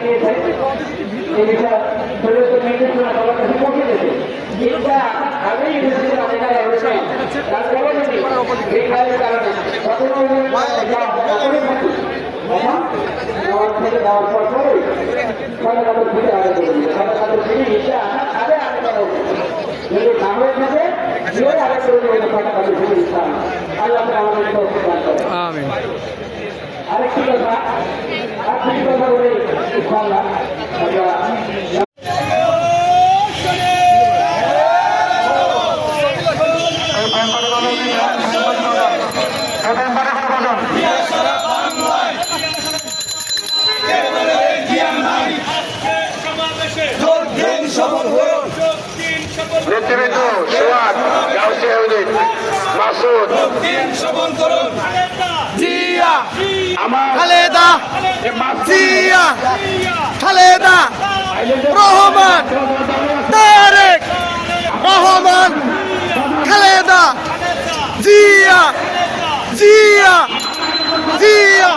দিয়েছে এই বিষয়ে শরীয়ত নির্দেশনা সবার কাছে পৌঁছে গেছে। এটা আগেই ইউনিভার্সিটির অনেকের রয়েছে তারপরে যদি এই কাজের কারণে কখনো থাকি আমার থেকে দেওয়ার পর পরেই সরকার ফিরে আগে করে দিবে। সরকার ফিরে এটা আগে আগে করা উচিত। যদি না হয়ে থাকে ফিরে আগে করে দেবে সরকার ফিরে ইসলাম আল্লাহ আমাদের আরেকটি কথা আরেকটি কথা বলে ইনশাআল্লাহ নেতৃবৃন্দ সোয়াদ গাউসে উদ্দিন মাসুদ জিয়া খালেদা জিয়া খালেদা রহমান তারেক রহমান খালেদা জিয়া জিয়া জিয়া